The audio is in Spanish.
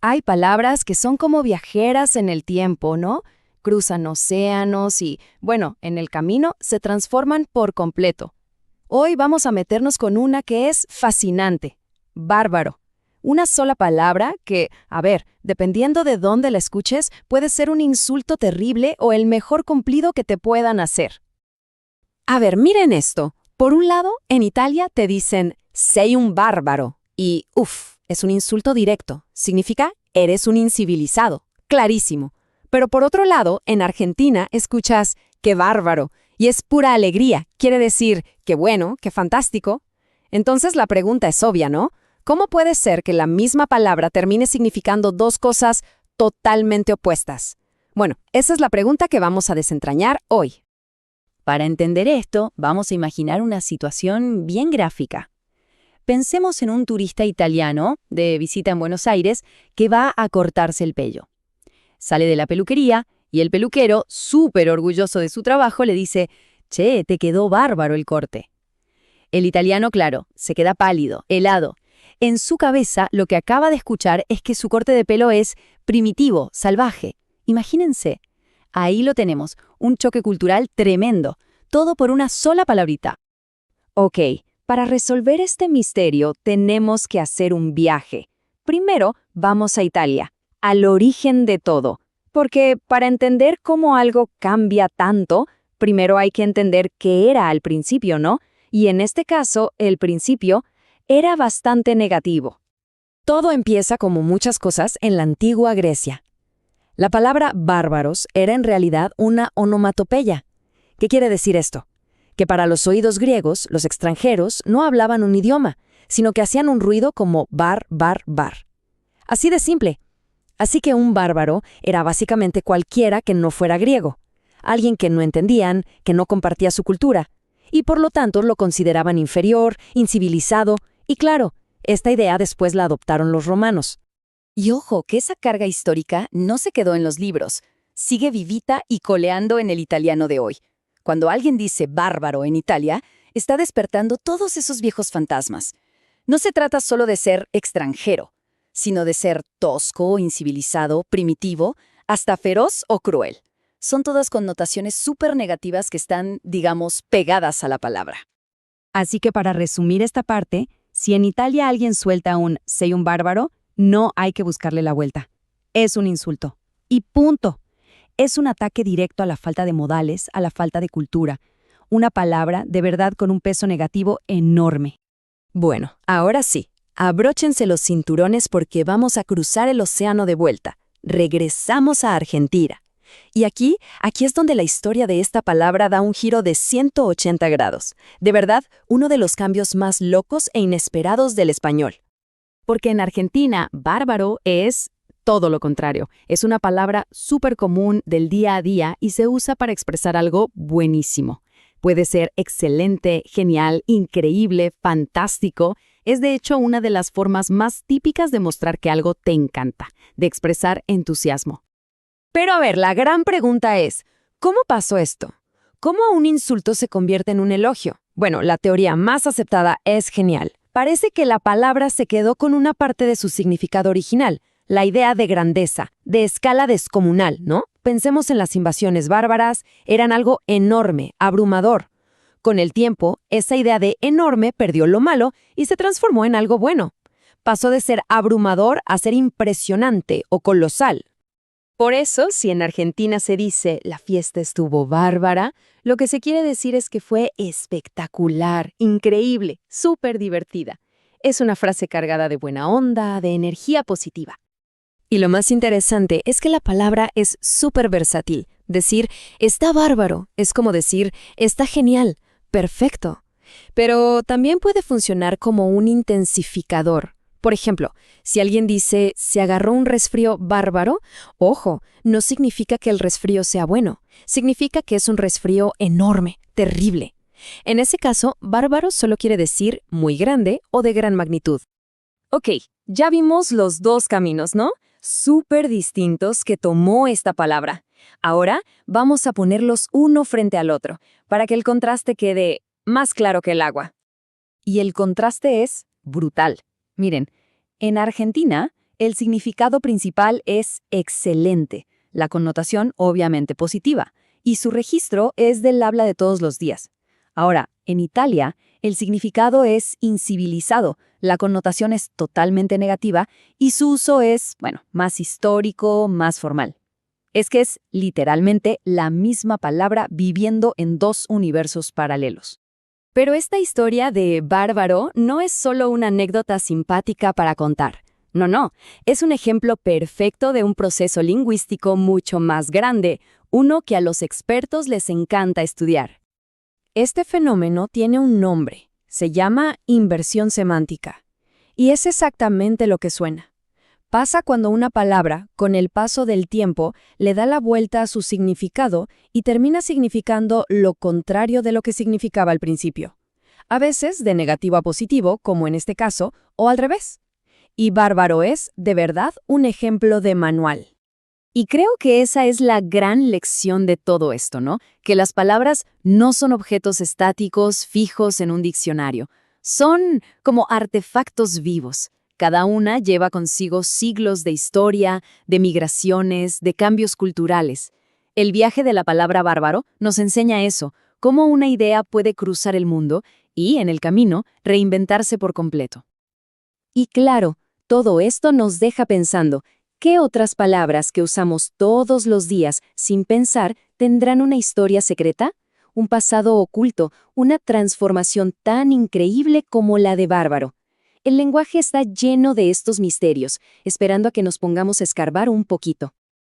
Hay palabras que son como viajeras en el tiempo, ¿no? Cruzan océanos y, bueno, en el camino se transforman por completo. Hoy vamos a meternos con una que es fascinante: bárbaro. Una sola palabra que, a ver, dependiendo de dónde la escuches, puede ser un insulto terrible o el mejor cumplido que te puedan hacer. A ver, miren esto. Por un lado, en Italia te dicen «sei un bárbaro» y es un insulto directo. Significa «eres un incivilizado». Clarísimo. Pero por otro lado, en Argentina escuchas «qué bárbaro» y es pura alegría. Quiere decir «qué bueno, qué fantástico». Entonces la pregunta es obvia, ¿no? ¿Cómo puede ser que la misma palabra termine significando dos cosas totalmente opuestas? Bueno, esa es la pregunta que vamos a desentrañar hoy. Para entender esto, vamos a imaginar una situación bien gráfica. Pensemos en un turista italiano de visita en Buenos Aires que va a cortarse el pelo. Sale de la peluquería y el peluquero, súper orgulloso de su trabajo, le dice: «Che, te quedó bárbaro el corte». El italiano, claro, se queda pálido, helado. En su cabeza, lo que acaba de escuchar es que su corte de pelo es primitivo, salvaje. Imagínense. Ahí lo tenemos, un choque cultural tremendo, todo por una sola palabrita. Ok, para resolver este misterio tenemos que hacer un viaje. Primero, vamos a Italia, al origen de todo. Porque para entender cómo algo cambia tanto, primero hay que entender qué era al principio, ¿no? Y en este caso, el principio era bastante negativo. Todo empieza, como muchas cosas, en la antigua Grecia. La palabra bárbaros era en realidad una onomatopeya. ¿Qué quiere decir esto? Que para los oídos griegos, los extranjeros no hablaban un idioma, sino que hacían un ruido como bar, bar, bar. Así de simple. Así que un bárbaro era básicamente cualquiera que no fuera griego, alguien que no entendían, que no compartía su cultura, y por lo tanto lo consideraban inferior, incivilizado, y claro, esta idea después la adoptaron los romanos. Y ojo, que esa carga histórica no se quedó en los libros, sigue vivita y coleando en el italiano de hoy. Cuando alguien dice bárbaro en Italia, está despertando todos esos viejos fantasmas. No se trata solo de ser extranjero, sino de ser tosco, incivilizado, primitivo, hasta feroz o cruel. Son todas connotaciones súper negativas que están, digamos, pegadas a la palabra. Así que para resumir esta parte, si en Italia alguien suelta un «sei un bárbaro», no hay que buscarle la vuelta. Es un insulto. Y punto. Es un ataque directo a la falta de modales, a la falta de cultura. Una palabra de verdad con un peso negativo enorme. Bueno, ahora sí, abróchense los cinturones porque vamos a cruzar el océano de vuelta. Regresamos a Argentina. Y aquí es donde la historia de esta palabra da un giro de 180 grados. De verdad, uno de los cambios más locos e inesperados del español. Porque en Argentina, bárbaro es todo lo contrario. Es una palabra súper común del día a día y se usa para expresar algo buenísimo. Puede ser excelente, genial, increíble, fantástico. Es de hecho una de las formas más típicas de mostrar que algo te encanta, de expresar entusiasmo. Pero a ver, la gran pregunta es, ¿cómo pasó esto? ¿Cómo un insulto se convierte en un elogio? Bueno, la teoría más aceptada es genial. Parece que la palabra se quedó con una parte de su significado original, la idea de grandeza, de escala descomunal, ¿no? Pensemos en las invasiones bárbaras, eran algo enorme, abrumador. Con el tiempo, esa idea de enorme perdió lo malo y se transformó en algo bueno. Pasó de ser abrumador a ser impresionante o colosal. Por eso, si en Argentina se dice «la fiesta estuvo bárbara», lo que se quiere decir es que fue espectacular, increíble, súper divertida. Es una frase cargada de buena onda, de energía positiva. Y lo más interesante es que la palabra es súper versátil. Decir «está bárbaro» es como decir «está genial, perfecto». Pero también puede funcionar como un intensificador. Por ejemplo, si alguien dice «se agarró un resfrío bárbaro», ojo, no significa que el resfrío sea bueno. Significa que es un resfrío enorme, terrible. En ese caso, bárbaro solo quiere decir muy grande o de gran magnitud. Ok, ya vimos los dos caminos, ¿no? Súper distintos que tomó esta palabra. Ahora vamos a ponerlos uno frente al otro, para que el contraste quede más claro que el agua. Y el contraste es brutal. Miren, en Argentina, El significado principal es excelente, la connotación obviamente positiva, y su registro es del habla de todos los días. Ahora, en Italia, el significado es incivilizado, la connotación es totalmente negativa y su uso es, bueno, más histórico, más formal. Es que es literalmente la misma palabra viviendo en dos universos paralelos. Pero esta historia de bárbaro no es solo una anécdota simpática para contar. No, es un ejemplo perfecto de un proceso lingüístico mucho más grande, uno que a los expertos les encanta estudiar. Este fenómeno tiene un nombre, se llama inversión semántica, y es exactamente lo que suena. Pasa cuando una palabra, con el paso del tiempo, le da la vuelta a su significado y termina significando lo contrario de lo que significaba al principio. A veces de negativo a positivo, como en este caso, o al revés. Y bárbaro es, de verdad, un ejemplo de manual. Y creo que esa es la gran lección de todo esto, ¿no? Que las palabras no son objetos estáticos, fijos en un diccionario. Son como artefactos vivos. Cada una lleva consigo siglos de historia, de migraciones, de cambios culturales. El viaje de la palabra bárbaro nos enseña eso, cómo una idea puede cruzar el mundo y, en el camino, reinventarse por completo. Y claro, todo esto nos deja pensando, ¿qué otras palabras que usamos todos los días sin pensar tendrán una historia secreta? Un pasado oculto, una transformación tan increíble como la de bárbaro. El lenguaje está lleno de estos misterios, esperando a que nos pongamos a escarbar un poquito.